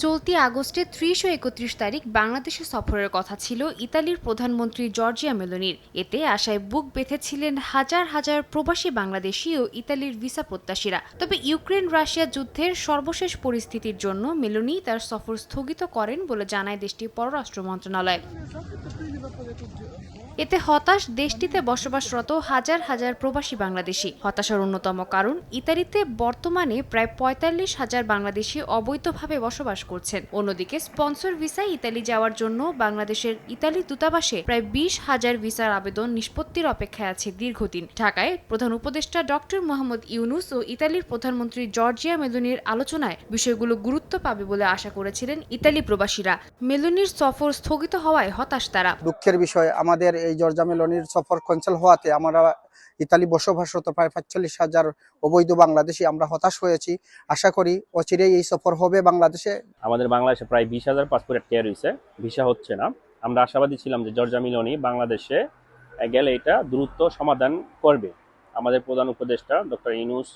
চলতি আগস্টে ৩০ ও ৩১ তারিখ বাংলাদেশে সফরের কথা ছিল ইতালির প্রধানমন্ত্রী জর্জিয়া মেলোনির। এতে আশায় বুক বেঁধেছিলেন হাজার হাজার প্রবাসী বাংলাদেশি ও ইতালির ভিসা প্রত্যাশীরা। তবে ইউক্রেন রাশিয়া যুদ্ধের সর্বশেষ পরিস্থিতির জন্য মেলোনি তার সফর স্থগিত করেন বলে জানায় দেশটির পররাষ্ট্র মন্ত্রণালয়। এতে হতাশ দেশটিতে বসবাসরত হাজার হাজার প্রবাসী বাংলাদেশি। হতাশার অন্যতম কারণ, ইতালিতে বর্তমানে প্রায় ৪৫,০০০ বাংলাদেশি অবৈধভাবে বসবাস করছেন। অন্যদিকে স্পন্সর ভিসায় ইতালি যাওয়ার জন্য বাংলাদেশের ইতালি দূতাবাসে প্রায় ২০,০০০ ভিসার আবেদন নিষ্পত্তির অপেক্ষায় আছে দীর্ঘদিন। ঢাকায় প্রধান উপদেষ্টা ডক্টর মোহাম্মদ ইউনূস ও ইতালির প্রধানমন্ত্রী জর্জিয়া মেলোনির আলোচনায় বিষয়গুলো গুরুত্ব পাবে বলে আশা করেছিলেন ইতালি প্রবাসীরা। মেলোনির সফর স্থগিত হওয়ায় হতাশ তারা। দুঃখের বিষয়, আমাদের এই জর্জিয়া মেলোনির সফর ক্যান্সেল হওয়াতে আমরা ইতালি বসবাসরত প্রায় ৪৫,০০০ অবৈধ বাংলাদেশি আমরা হতাশ হয়েছি। আশা করি অচিরেই এই সফর হবে বাংলাদেশে। আমাদের বাংলাদেশে প্রায় ২০,০০০ পাসপোর্ট আটকে রয়েছে, ভিসা হচ্ছে না। আমরা আশাবাদী ছিলাম যে জর্জিয়া মেলোনি বাংলাদেশে গেলে এটা দ্রুত সমাধান করবে। আমাদের প্রধান উপদেষ্টা ডক্টর ইউনূস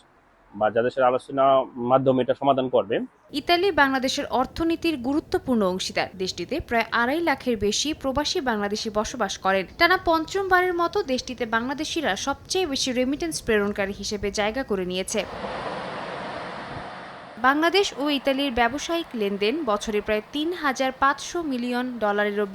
বা যাদের আলোচনার মাধ্যমে এটা সমাধান করবে। ইতালি বাংলাদেশের অর্থনীতির গুরুত্বপূর্ণ অংশীদার। দেশটিতে প্রায় ২.৫ লাখের বেশি প্রবাসী বাংলাদেশি বসবাস করেন। টানা পঞ্চমবারের মতো দেশটিতে বাংলাদেশিরা সবচেয়ে বেশি রেমিটেন্স প্রেরণকারী হিসেবে জায়গা করে নিয়েছে। বাংলাদেশ ও ইতালির ব্যবসায়িক লেনদেন বছরে প্রায় $৩,৫০০ মিলিয়ন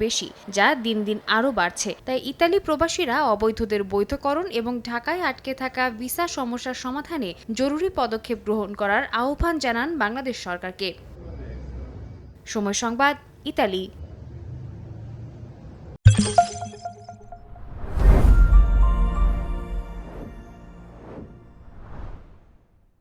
বেশি, যা দিন দিন আরও বাড়ছে। তাই ইতালি প্রবাসীরা অবৈধদের বৈধকরণ এবং ঢাকায় আটকে থাকা ভিসা সমস্যার সমাধানে জরুরি পদক্ষেপ গ্রহণ করার আহ্বান জানান বাংলাদেশ সরকারকে। সময় সংবাদ, ইতালি।